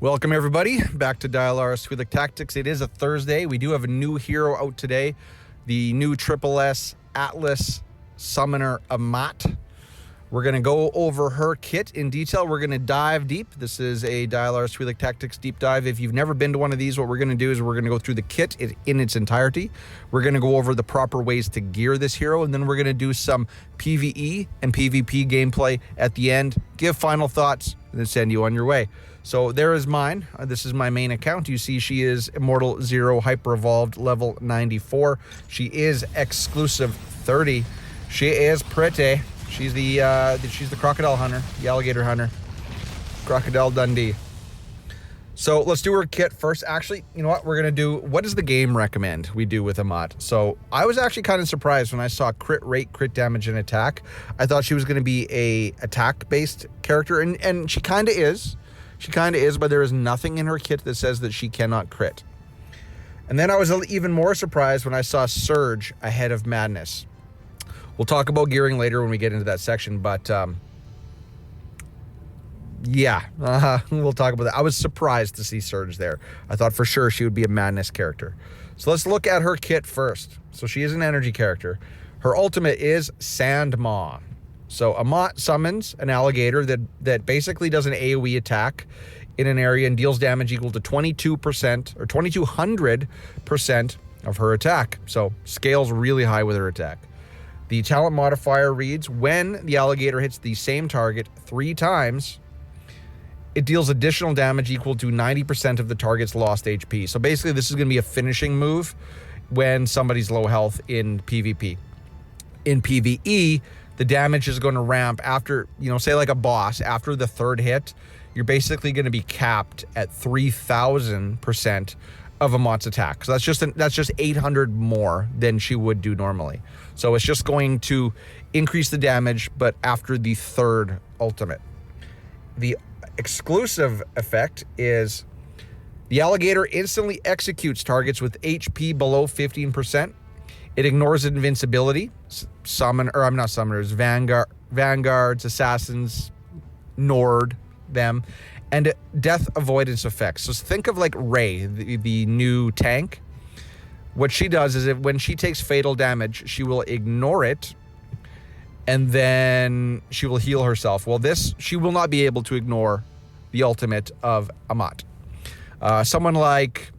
Welcome everybody back to Dial-R's Twi'lek Tactics. It is a Thursday. We do have a new hero out today. The new SS Atlas Summoner Amat. We're going to go over her kit in detail. We're going to dive deep. This is a Dial-R's Twi'lek Tactics deep dive. If you've never been to one of these, what we're going to do is we're going to go through the kit in its entirety. We're going to go over the proper ways to gear this hero, and then we're going to do some PvE and PvP gameplay at the end, give final thoughts, and then send you on your way. So there is mine. This is my main account. You see she is Immortal 0 Hyper Evolved level 94. She is exclusive 30. She is pretty. She's the crocodile hunter, the alligator hunter. Crocodile Dundee. So let's do her kit first. Actually, you know what? We're going to do, what does the game recommend we do with Amat? So I was actually kind of surprised when I saw crit rate, crit damage, and attack. I thought she was going to be a attack-based character, and she kind of is. She kind of is, but there is nothing in her kit that says that she cannot crit. And then I was even more surprised when I saw Surge ahead of Madness. We'll talk about gearing later when we get into that section, but yeah, we'll talk about that. I was surprised to see Surge there. I thought for sure she would be a Madness character. So let's look at her kit first. So she is an energy character. Her ultimate is Sand Maw. So Amat summons an alligator that basically does an AoE attack in an area and deals damage equal to 22% or 2200% of her attack. So scales really high with her attack. The talent modifier reads, when the alligator hits the same target 3 times, it deals additional damage equal to 90% of the target's lost HP. So basically this is going to be a finishing move when somebody's low health in PvP. In PvE, the damage is going to ramp after, say like a boss, after the 3rd hit, you're basically going to be capped at 3000% of Amat's attack. So that's just 800 more than she would do normally. So it's just going to increase the damage, but after the 3rd ultimate. The exclusive effect is the alligator instantly executes targets with HP below 15%. It ignores invincibility, vanguards, assassins, Nord, them, and death avoidance effects. So think of like Rey, the new tank. What she does is when she takes fatal damage, she will ignore it, and then she will heal herself. Well, she will not be able to ignore the ultimate of Amat. Someone like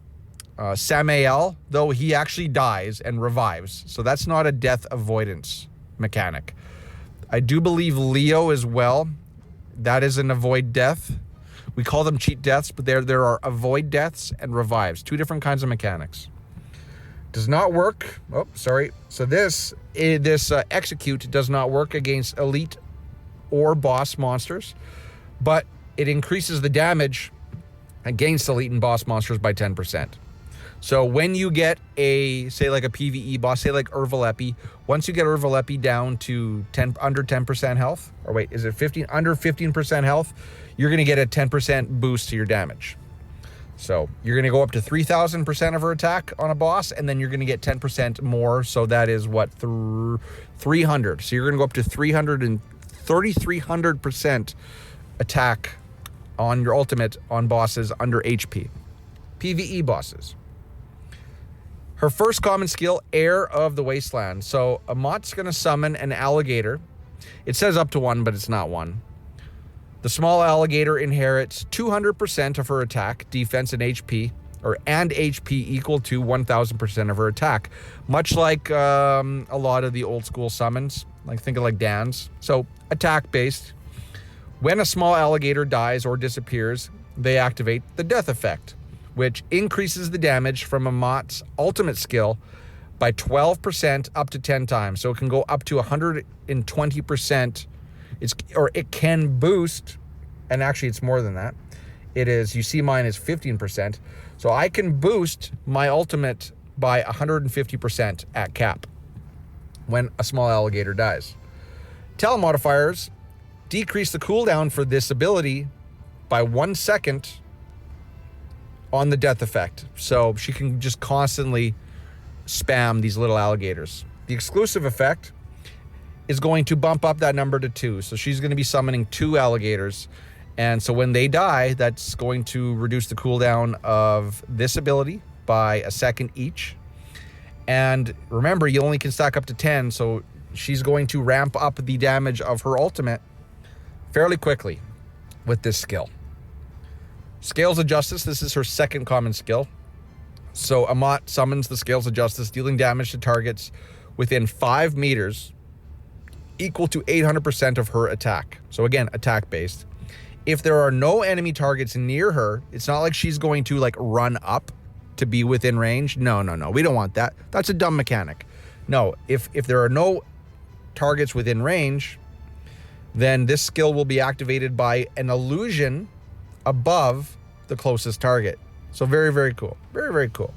Samael, though, he actually dies and revives. So that's not a death avoidance mechanic. I do believe Leo as well. That is an avoid death. We call them cheat deaths, but there are avoid deaths and revives. 2 different kinds of mechanics. Does not work. Oh, sorry. So this execute does not work against elite or boss monsters, but it increases the damage against elite and boss monsters by 10%. So when you get say like a PvE boss, say like Urvalepi, once you get Urvalepi down to under 10% health, or wait, is it under 15% health, you're going to get a 10% boost to your damage. So you're going to go up to 3000% of her attack on a boss, and then you're going to get 10% more. So that is what, 300. So you're going to go up to 300% attack on your ultimate on bosses under HP. PvE bosses. Her first common skill, Air of the Wasteland. So Amat's going to summon an alligator. It says up to 1, but it's not 1. The small alligator inherits 200% of her attack, defense, and HP, and HP equal to 1000% of her attack. Much like a lot of the old school summons, think of like Dan's. So attack based. When a small alligator dies or disappears, they activate the death effect, which increases the damage from Amat's ultimate skill by 12% up to 10 times. So it can go up to 120%. It can boost, and actually it's more than that. You see mine is 15%. So I can boost my ultimate by 150% at cap when a small alligator dies. Talent modifiers decrease the cooldown for this ability by 1 second on the death effect. So she can just constantly spam these little alligators. The exclusive effect is going to bump up that number to 2. So she's going to be summoning 2 alligators, And so when they die, that's going to reduce the cooldown of this ability by a second each. And remember, you only can stack up to 10, so she's going to ramp up the damage of her ultimate fairly quickly with this skill. Scales of Justice, this is her second common skill. So Amat summons the Scales of Justice, dealing damage to targets within 5 meters, equal to 800% of her attack. So again, attack-based. If there are no enemy targets near her, it's not like she's going to like run up to be within range. No. We don't want that. That's a dumb mechanic. No, if there are no targets within range, then this skill will be activated by an illusion above the closest target. So very, very cool. Very, very cool.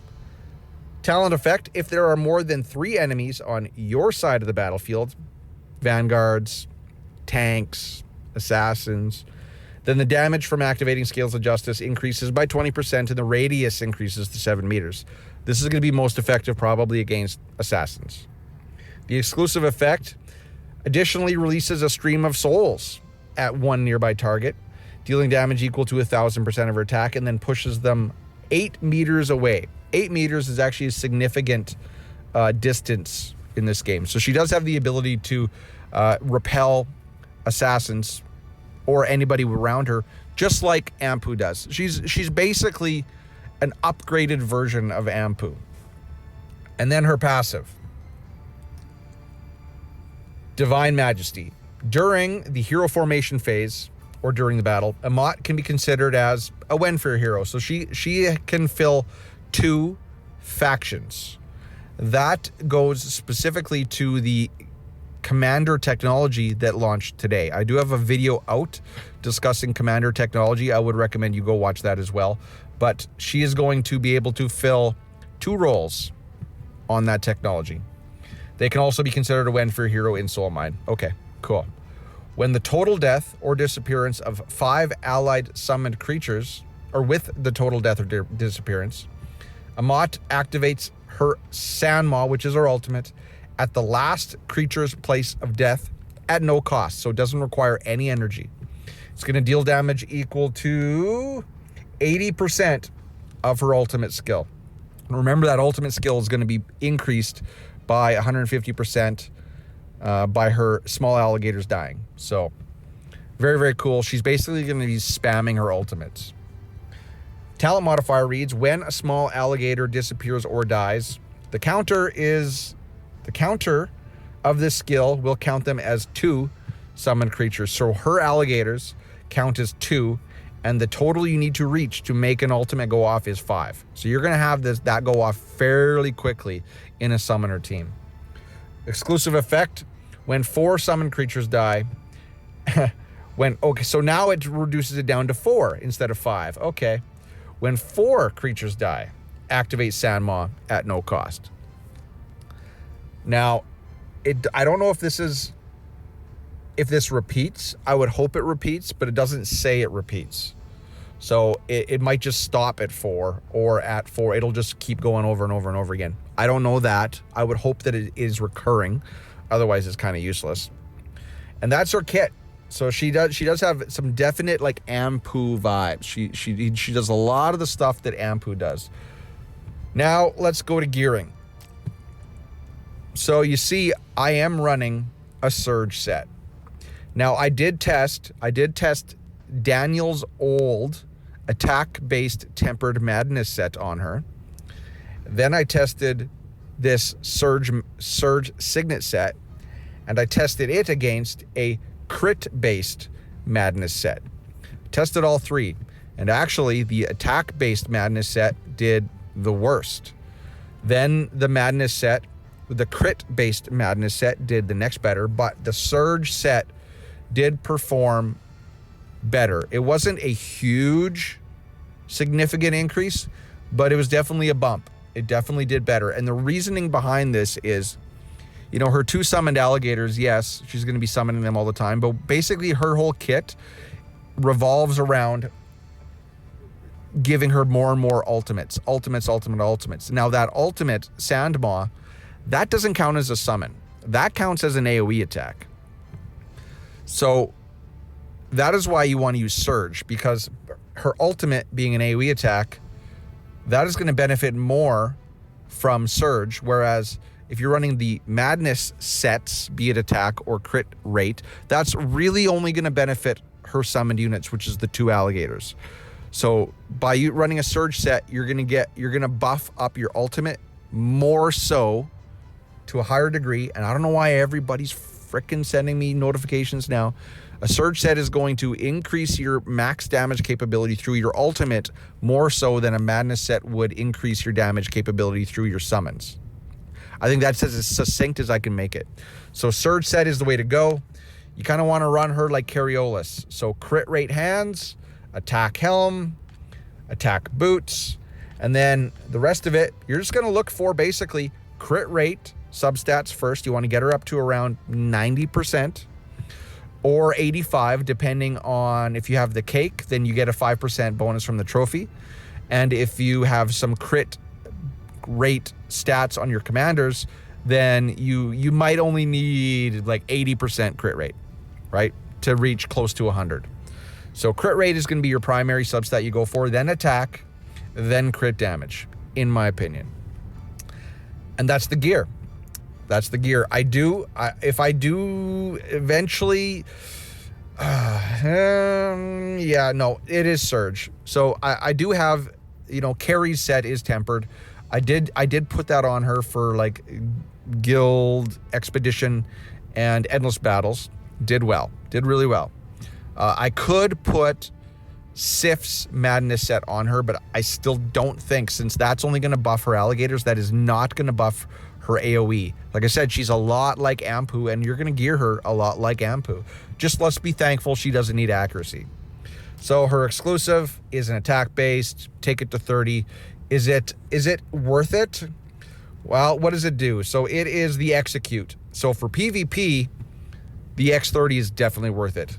Talent effect, if there are more than 3 enemies on your side of the battlefield, vanguards, tanks, assassins, then the damage from activating Scales of Justice increases by 20% and the radius increases to 7 meters. This is going to be most effective probably against assassins. The exclusive effect additionally releases a stream of souls at one nearby target, dealing damage equal to 1,000% of her attack, and then pushes them 8 meters away. 8 meters is actually a significant distance in this game. So she does have the ability to repel assassins or anybody around her, just like Anpu does. She's basically an upgraded version of Anpu. And then her passive, Divine Majesty. During the hero formation phase, or during the battle, Amat can be considered as a Wenfir hero. So she can fill 2 factions. That goes specifically to the Commander technology that launched today. I do have a video out discussing Commander technology. I would recommend you go watch that as well. But she is going to be able to fill 2 roles on that technology. They can also be considered a Wenfir hero in Soul Mine. Okay, cool. When the total death or disappearance of 5 allied summoned creatures, or with the total death or disappearance, Amat activates her Sanma, which is her ultimate, at the last creature's place of death at no cost, so it doesn't require any energy. It's going to deal damage equal to 80% of her ultimate skill. Remember, that ultimate skill is going to be increased by 150% by her small alligators dying. So very, very cool. She's basically going to be spamming her ultimates. Talent modifier reads, when a small alligator disappears or dies, the counter of this skill will count them as 2 summoned creatures. So her alligators count as 2, and the total you need to reach to make an ultimate go off is 5. So you're going to have that go off fairly quickly in a summoner team. Exclusive effect, when 4 summoned creatures die, so now it reduces it down to 4 instead of 5. Okay. When 4 creatures die, activate Sanma at no cost. Now, I don't know if this repeats. I would hope it repeats, but it doesn't say it repeats. So it might just stop at 4, or at 4, it'll just keep going over and over and over again. I don't know that. I would hope that it is recurring. Otherwise, it's kind of useless. And that's her kit. So she does have some definite like Anpu vibes. She does a lot of the stuff that Anpu does. Now let's go to gearing. So you see, I am running a Surge set. Now I did test Daniel's old attack-based Tempered Madness set on her. Then I tested this Surge Signet set, and I tested it against a crit-based Madness set. Tested all 3, and actually the attack-based Madness set did the worst. Then the Madness set, the crit-based Madness set did the next better, but the Surge set did perform better. It wasn't a huge, significant increase, but it was definitely a bump. It definitely did better. And the reasoning behind this is, you know, her 2 summoned alligators, yes, she's going to be summoning them all the time, but basically her whole kit revolves around giving her more and more ultimates. Now that ultimate, Sandmaw, that doesn't count as a summon. That counts as an AoE attack. So that is why you want to use Surge, because her ultimate being an AoE attack, that is going to benefit more from Surge, whereas if you're running the Madness sets, be it attack or crit rate, that's really only going to benefit her summoned units, which is the 2 alligators. So by you running a Surge set, you're going to buff up your ultimate more so to a higher degree. And I don't know why everybody's freaking sending me notifications now. A Surge set is going to increase your max damage capability through your ultimate more so than a Madness set would increase your damage capability through your summons. I think that's as succinct as I can make it. So Surge set is the way to go. You kind of want to run her like Cariolis. So crit rate hands, attack helm, attack boots, and then the rest of it, you're just going to look for basically crit rate substats first. You want to get her up to around 90%. Or 85, depending on if you have the cake, then you get a 5% bonus from the trophy. And if you have some crit rate stats on your commanders, then you might only need like 80% crit rate, right? To reach close to 100. So crit rate is going to be your primary substat you go for, then attack, then crit damage, in my opinion. And that's the gear. That's the gear. If I do eventually, yeah, no, it is Surge. So I do have, Carrie's set is tempered. I did put that on her for like guild expedition and endless battles. Did really well. I could put Sif's Madness set on her, but I still don't think, since that's only going to buff her alligators, that is not going to buff her AoE. Like I said, she's a lot like Anpu, and you're going to gear her a lot like Anpu. Just let's be thankful she doesn't need accuracy. So her exclusive is an attack based. Take it to 30. Is it worth it? Well, what does it do? So it is the execute. So for PvP, the X30 is definitely worth it.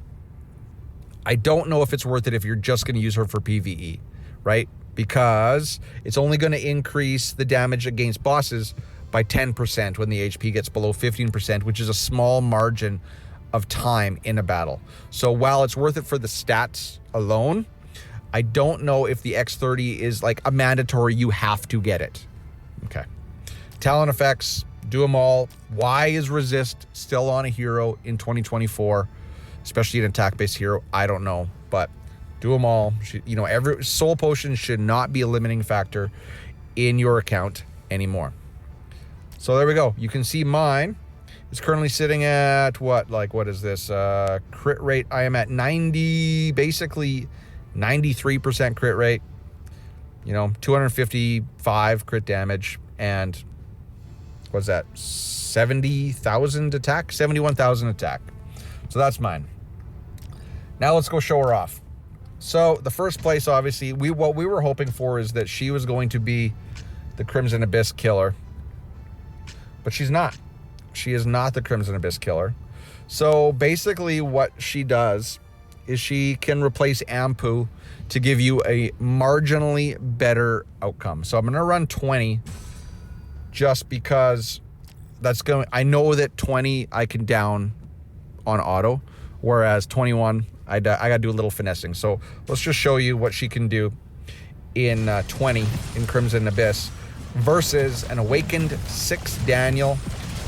I don't know if it's worth it if you're just going to use her for PvE, right? Because it's only going to increase the damage against bosses by 10% when the HP gets below 15%, which is a small margin of time in a battle. So while it's worth it for the stats alone, I don't know if the X30 is like a mandatory, you have to get it. Okay. Talent effects, do them all. Why is resist still on a hero in 2024, especially an attack-based hero? I don't know, but do them all. Every soul potion should not be a limiting factor in your account anymore. So there we go. You can see mine is currently sitting at what is this? Crit rate. I am at 90, basically 93% crit rate. 255 crit damage, and what's that? 70,000 attack, 71,000 attack. So that's mine. Now let's go show her off. So the first place, obviously, what we were hoping for is that she was going to be the Crimson Abyss killer. But she's not. She is not the Crimson Abyss killer. So basically what she does is she can replace Anpu to give you a marginally better outcome. So I'm going to run 20 just because I know that 20 I can down on auto, whereas 21 I got to do a little finessing. So let's just show you what she can do in 20 in Crimson Abyss versus an Awakened 6 Daniel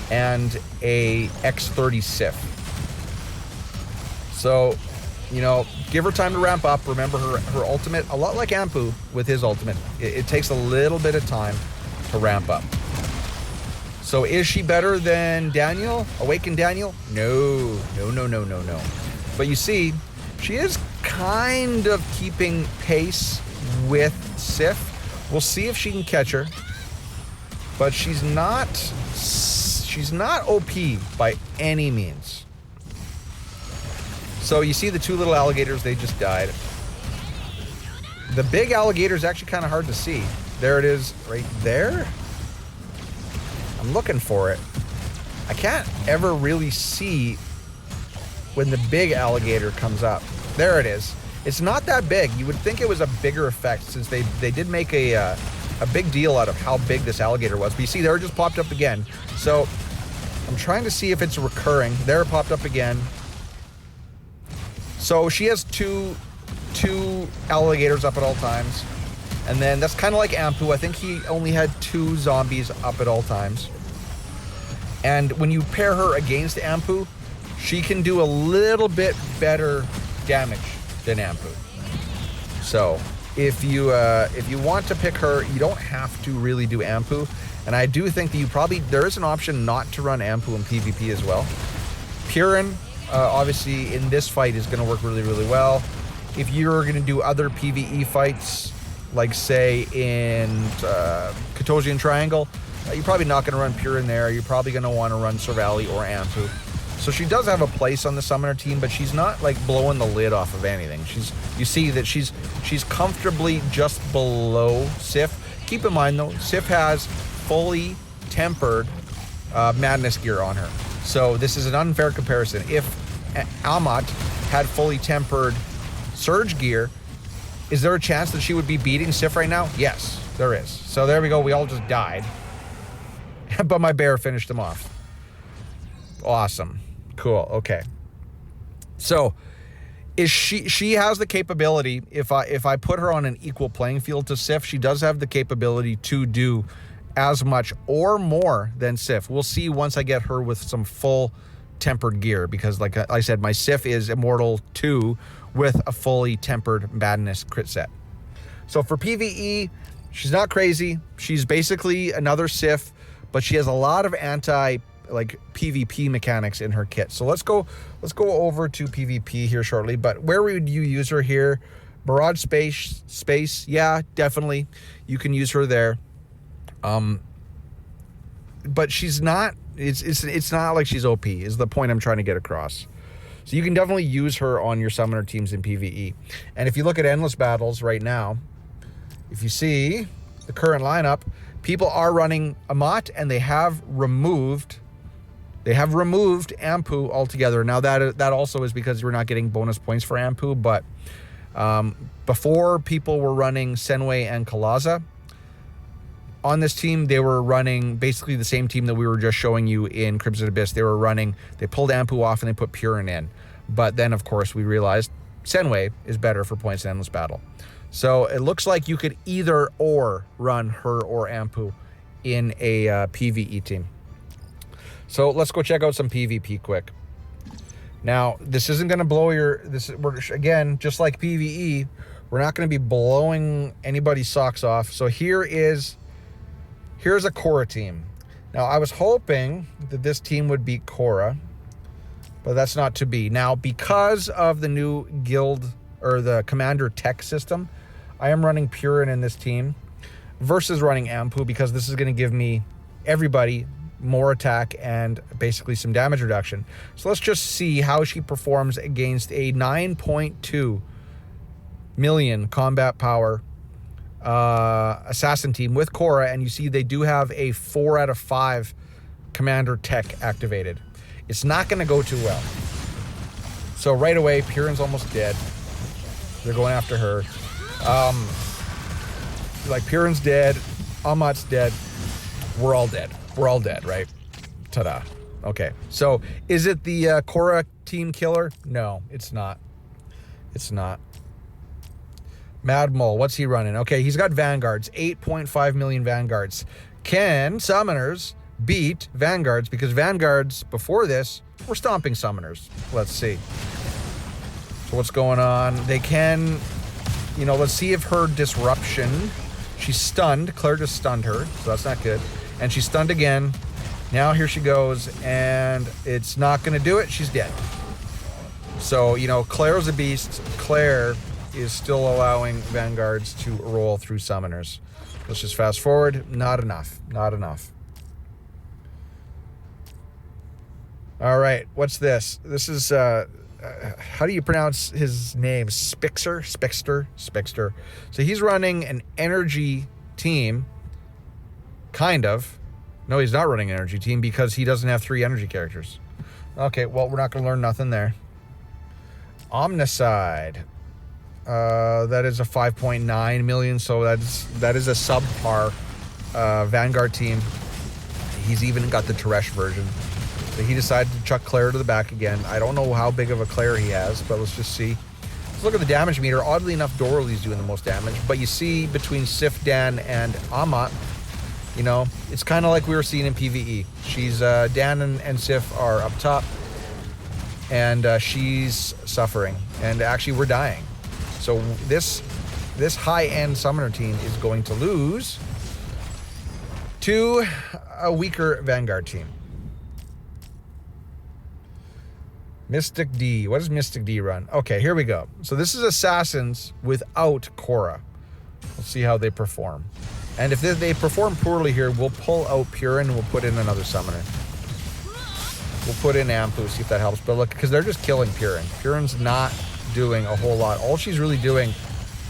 and a X30 Sif. So, give her time to ramp up. Remember, her ultimate, a lot like Anpu with his ultimate, it takes a little bit of time to ramp up. So is she better than Daniel? Awakened Daniel? No. But you see, she is kind of keeping pace with Sif. We'll see if she can catch her. But she's not OP by any means. So you see the 2 little alligators, they just died. The big alligator is actually kind of hard to see. There it is right there. I'm looking for it. I can't ever really see when the big alligator comes up. There it is. It's not that big. You would think it was a bigger effect since they did make a big deal out of how big this alligator was. But you see, there it just popped up again. So I'm trying to see if it's recurring. There it popped up again. So she has two alligators up at all times. And then that's kind of like Anpu. I think he only had 2 zombies up at all times. And when you pair her against Anpu, she can do a little bit better damage than Anpu. So if you want to pick her, you don't have to really do Anpu. And I do think that there is an option not to run Anpu in PvP as well. Purin, obviously in this fight is going to work really, really well. If you're going to do other PvE fights, like say in Katosian Triangle, you're probably not going to run Purin there. You're probably going to want to run Sorvali or Anpu. So she does have a place on the summoner team, but she's not like blowing the lid off of anything. You see that she's comfortably just below Sif. Keep in mind though, Sif has fully tempered madness gear on her. So this is an unfair comparison. If Amat had fully tempered surge gear, is there a chance that she would be beating Sif right now? Yes, there is. So there we go. We all just died. But my bear finished him off. Awesome. Cool. Okay. So she has the capability, if I put her on an equal playing field to Sif, she does have the capability to do as much or more than Sif. We'll see once I get her with some full tempered gear, because like I said, my Sif is Immortal 2 with a fully tempered madness crit set. So for PvE, she's not crazy. She's basically another Sif, but she has a lot of PvP mechanics in her kit. So let's go over to PvP here shortly. But where would you use her here? Barrage space, yeah, definitely. You can use her there. But she's not, it's not like she's OP, is the point I'm trying to get across. So you can definitely use her on your summoner teams in PvE. And if you look at Endless Battles right now, if you see the current lineup, people are running Amat, and they have removed Anpu altogether. Now that also is because we're not getting bonus points for Anpu, but before people were running Senway and Kalaza on this team, they were running basically the same team that we were just showing you in Crimson Abyss. They pulled Anpu off and they put Purin in. But then, of course, we realized Senway is better for points in Endless Battle. So it looks like you could either or run her or Anpu in a PvE team. So let's go check out some PvP quick. Now, this isn't going to blow again, just like PvE, we're not going to be blowing anybody's socks off. So here's a Korra team. Now, I was hoping that this team would beat Korra, but that's not to be. Now, because of the new guild or the commander tech system, I am running Purin in this team versus running Anpu, because this is going to give me everybody more attack and basically some damage reduction. So let's just see how she performs against a 9.2 million combat power assassin team with Korra, and you see they do have a 4 out of 5 commander tech activated. It's not going to go too well. So right away, Purin's almost dead. They're going after her. Purin's dead, Amat's dead, we're all dead. We're all dead, right? Ta-da. Okay. So is it the Korra team killer? No, it's not. It's not. Mad Mole, what's he running? Okay, he's got Vanguards, 8.5 million Vanguards. Can summoners beat Vanguards? Because Vanguards, before this, were stomping summoners. Let's see. So what's going on? They can, let's see if her disruption, she's stunned. Claire just stunned her, so that's not good. And she's stunned again. Now here she goes, and it's not going to do it. She's dead. So, Claire's a beast. Claire is still allowing Vanguards to roll through summoners. Let's just fast forward. Not enough. Not enough. All right. What's this? This is, how do you pronounce his name? Spixter. So he's running an energy team. Kind of. No, he's not running an energy team because he doesn't have 3 energy characters. Okay, well, we're not going to learn nothing there. Omnicide. That is a 5.9 million, so that is a subpar Vanguard team. He's even got the Teresh version. So he decided to chuck Claire to the back again. I don't know how big of a Claire he has, but let's just see. Let's look at the damage meter. Oddly enough, Dorothy's doing the most damage. But you see between Sif, Dan, and Amat, you know, it's kind of like we were seeing in PvE. She's Dan and Sif are up top, and she's suffering. And actually, we're dying. So this high-end summoner team is going to lose to a weaker Vanguard team. Mystic D. What does Mystic D run? Okay, here we go. So this is Assassins without Korra. We'll see how they perform. And if they perform poorly here, we'll pull out Purin and we'll put in another summoner. We'll put in Anpu, see if that helps. But look, because they're just killing Purin. Purin's not doing a whole lot. All she's really doing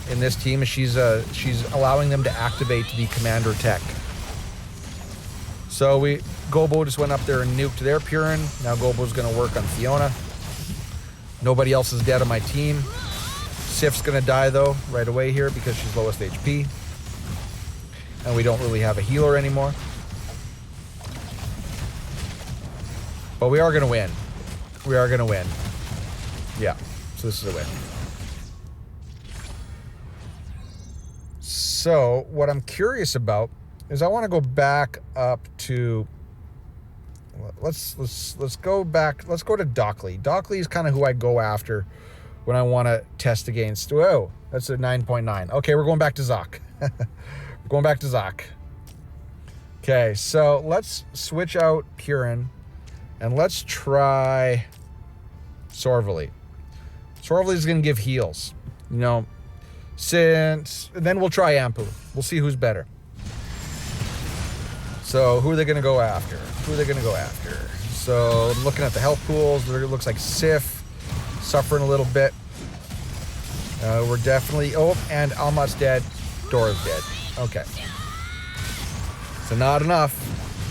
in this team is she's allowing them to activate the commander tech. So Gobo just went up there and nuked their Purin. Now Gobo's going to work on Fiona. Nobody else is dead on my team. Sif's going to die, though, right away here because she's lowest HP. And we don't really have a healer anymore. But we are going to win. We are going to win. Yeah, so this is a win. So what I'm curious about is I want to go back up to... Let's go back. Let's go to Dockley. Dockley is kind of who I go after when I want to test against. Whoa, that's a 9.9. Okay, we're going back to Zoc. We're going back to Zoc. Okay, so let's switch out Purin and let's try Sorvely. Sorvely is going to give heals. You know, then we'll try Anpu. We'll see who's better. So who are they going to go after? Who are they going to go after? So looking at the health pools, it looks like Sif suffering a little bit. We're definitely... Oh, and Amat's dead. Dora's dead. Okay. So not enough.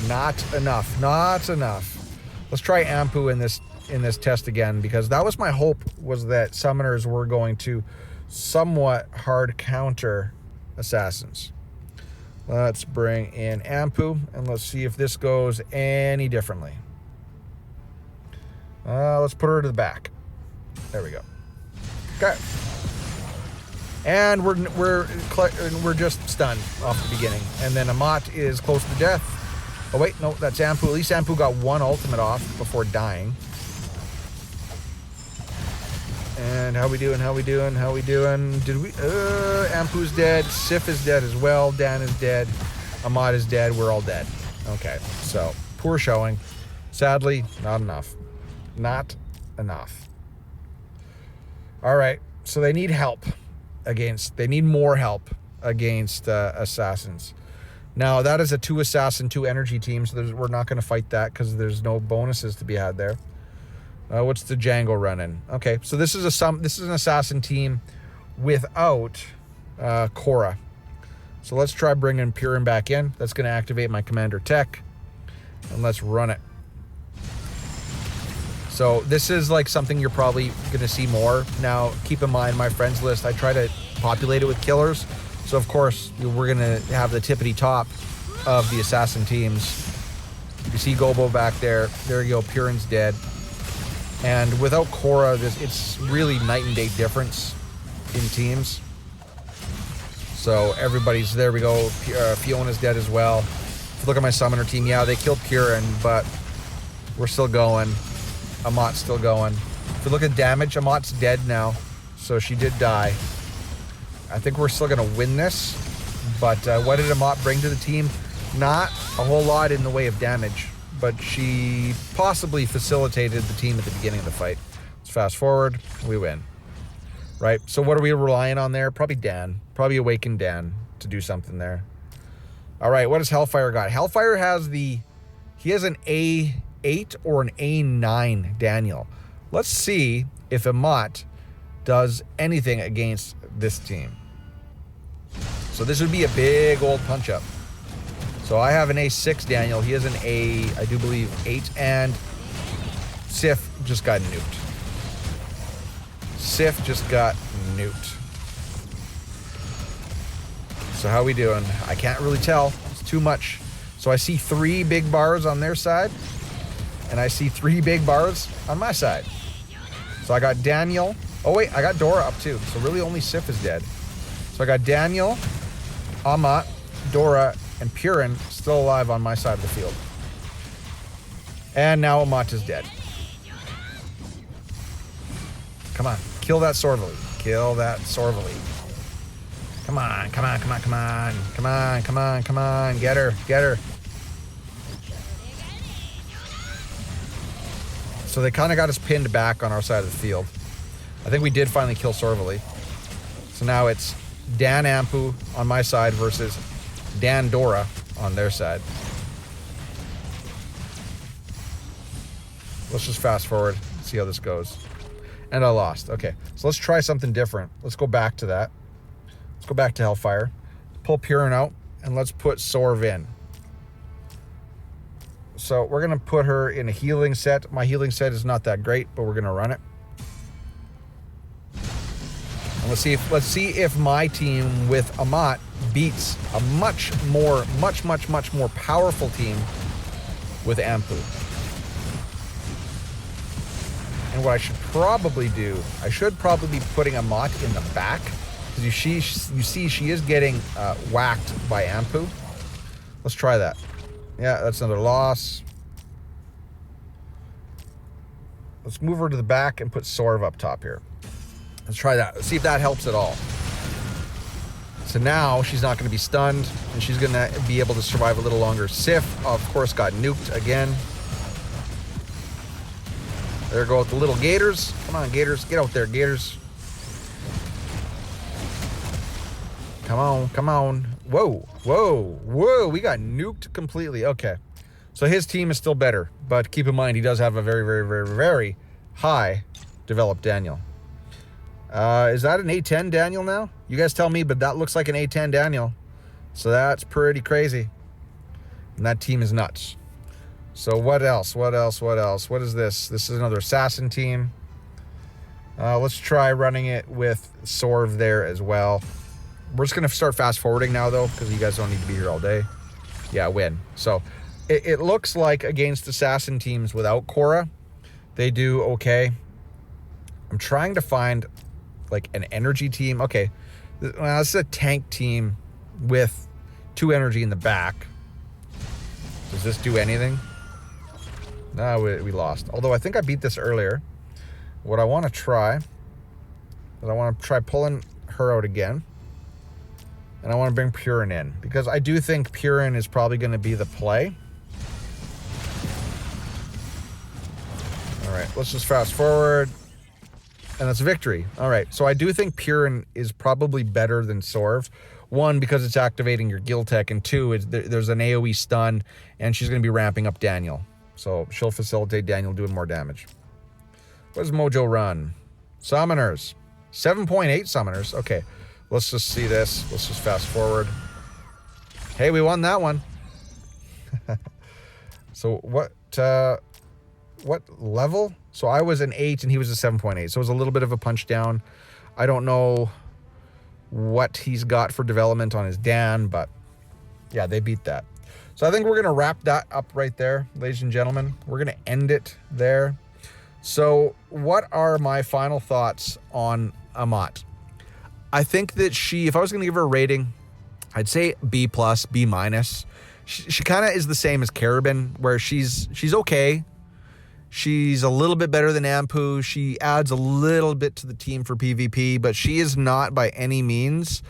Not enough. Not enough. Let's try Anpu in this test again, because that was my hope, was that summoners were going to somewhat hard counter assassins. Let's bring in Anpu, and let's see if this goes any differently. Let's put her to the back. There we go. Okay. And we're just stunned off the beginning. And then Amat is close to death. Oh wait, no, that's Anpu. At least Anpu got one ultimate off before dying. And how we doing? How we doing? How we doing? Ampu's dead. Sif is dead as well. Dan is dead. Amat is dead. We're all dead. Okay, so poor showing. Sadly, not enough. Not enough. All right, so they need help against. They need more help against assassins. Now that is a 2 assassin, 2 energy team, so we're not going to fight that because there's no bonuses to be had there. What's the Django running? Okay, so this is an assassin team without Korra. So let's try bringing Purin back in. That's going to activate my commander tech, and let's run it. So this is like something you're probably going to see more. Now, keep in mind, my friends list, I try to populate it with killers. So of course, we're going to have the tippity top of the assassin teams. You see Gobo back there. There you go, Purin's dead. And without Korra, it's really night and day difference in teams. So everybody's, there we go. Fiona's dead as well. If you look at my summoner team, yeah, they killed Purin, but we're still going. Amat's still going. If you look at damage, Amat's dead now. So she did die. I think we're still going to win this. But what did Amat bring to the team? Not a whole lot in the way of damage, but she possibly facilitated the team at the beginning of the fight. Let's fast forward. We win. Right? So what are we relying on there? Probably Dan. Probably Awaken Dan to do something there. All right, what does Hellfire got? Hellfire has he has an A8 or an A9 Daniel. Let's see if Amat does anything against this team. So this would be a big old punch-up. So I have an A6 Daniel. He has an I do believe, 8, and Sif just got nuked. Sif just got nuked. So how we doing? I can't really tell. It's too much. So I see 3 big bars on their side. and I see 3 big bars on my side. So I got Daniel. Oh wait, I got Dora up too. So really only Sif is dead. So I got Daniel, Amat, Dora, and Purin still alive on my side of the field. And now Amat is dead. Come on, kill that Sorvely. Kill that Sorvely. Come on, come on, come on, come on. Come on, come on, come on. Get her, get her. So they kind of got us pinned back on our side of the field. I think we did finally kill Sorvely. So now it's Dan Anpu on my side versus Dan Dora on their side. Let's just fast forward, see how this goes. And I lost. Okay, so let's try something different. Let's go back to that. Let's go back to Hellfire. Pull Purin out, and let's put Sorv in. So we're gonna put her in a healing set. My healing set is not that great, but we're gonna run it. And let's see if my team with Amat beats a much more powerful team with Anpu. And what I should probably do, I should probably be putting Amat in the back, because you see she is getting whacked by Anpu. Let's try that. Yeah, that's another loss. Let's move her to the back and put Sorv up top here. Let's try that. Let's see if that helps at all. So now she's not going to be stunned, and she's going to be able to survive a little longer. Sif, of course, got nuked again. There go with the little gators. Come on, gators. Get out there, gators. Come on, come on. Whoa, whoa, whoa. We got nuked completely. Okay. So his team is still better. But keep in mind, he does have a very high developed Daniel. Is that an A10 Daniel now? You guys tell me, but that looks like an A10 Daniel. So that's pretty crazy. And that team is nuts. So what else? What else? What else? What is this? This is another assassin team. Let's try running it with Sorv there as well. We're just going to start fast forwarding now, though, because you guys don't need to be here all day. Yeah, win. So it looks like against assassin teams without Korra, they do okay. I'm trying to find like an energy team. Okay, well, this is a tank team with 2 energy in the back. Does this do anything? No, we lost. Although I think I beat this earlier. What I want to try is I want to try pulling her out again. And I want to bring Purin in, because I do think Purin is probably going to be the play. All right, let's just fast forward. And that's victory. All right, so I do think Purin is probably better than Sorv. 1, because it's activating your guild tech, and 2, there's an AoE stun, and she's going to be ramping up Daniel. So she'll facilitate Daniel doing more damage. What does Mojo run? Summoners. 7.8 summoners. Okay, let's just see this. Let's just fast forward. Hey, we won that one. So what level? So I was an 8 and he was a 7.8. So it was a little bit of a punch down. I don't know what he's got for development on his Dan, but yeah, they beat that. So I think we're going to wrap that up right there, ladies and gentlemen. We're going to end it there. So what are my final thoughts on Amat? I think that if I was going to give her a rating, I'd say B+, B-. She kind of is the same as Carabin, where she's okay. She's a little bit better than Anpu. She adds a little bit to the team for PvP, but she is not by any means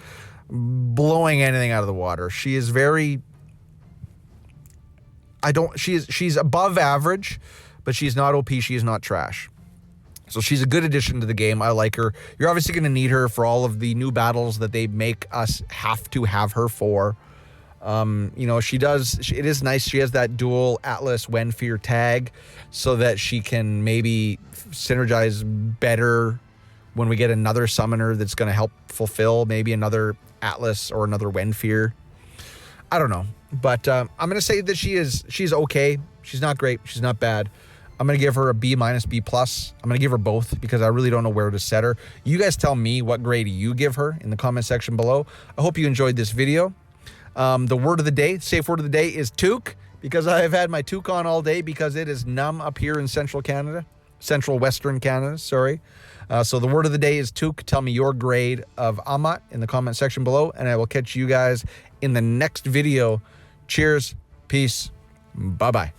blowing anything out of the water. She is very... she's above average, but she's not OP, she is not trash. So she's a good addition to the game. I like her. You're obviously going to need her for all of the new battles that they make us have to have her for. You know, it is nice. She has that dual Atlas Wenfear tag so that she can maybe synergize better when we get another summoner that's going to help fulfill maybe another Atlas or another Wenfear. I don't know. But I'm going to say that she's okay. She's not great. She's not bad. I'm going to give her a B-, B+. I'm going to give her both because I really don't know where to set her. You guys tell me what grade you give her in the comment section below. I hope you enjoyed this video. The word of the day, safe word of the day is Took. because I have had my toucan all day because it is numb up here in central Western Canada, sorry. So the word of the day is toque. Tell me your grade of Amat in the comment section below, and I will catch you guys in the next video. Cheers, peace, bye-bye.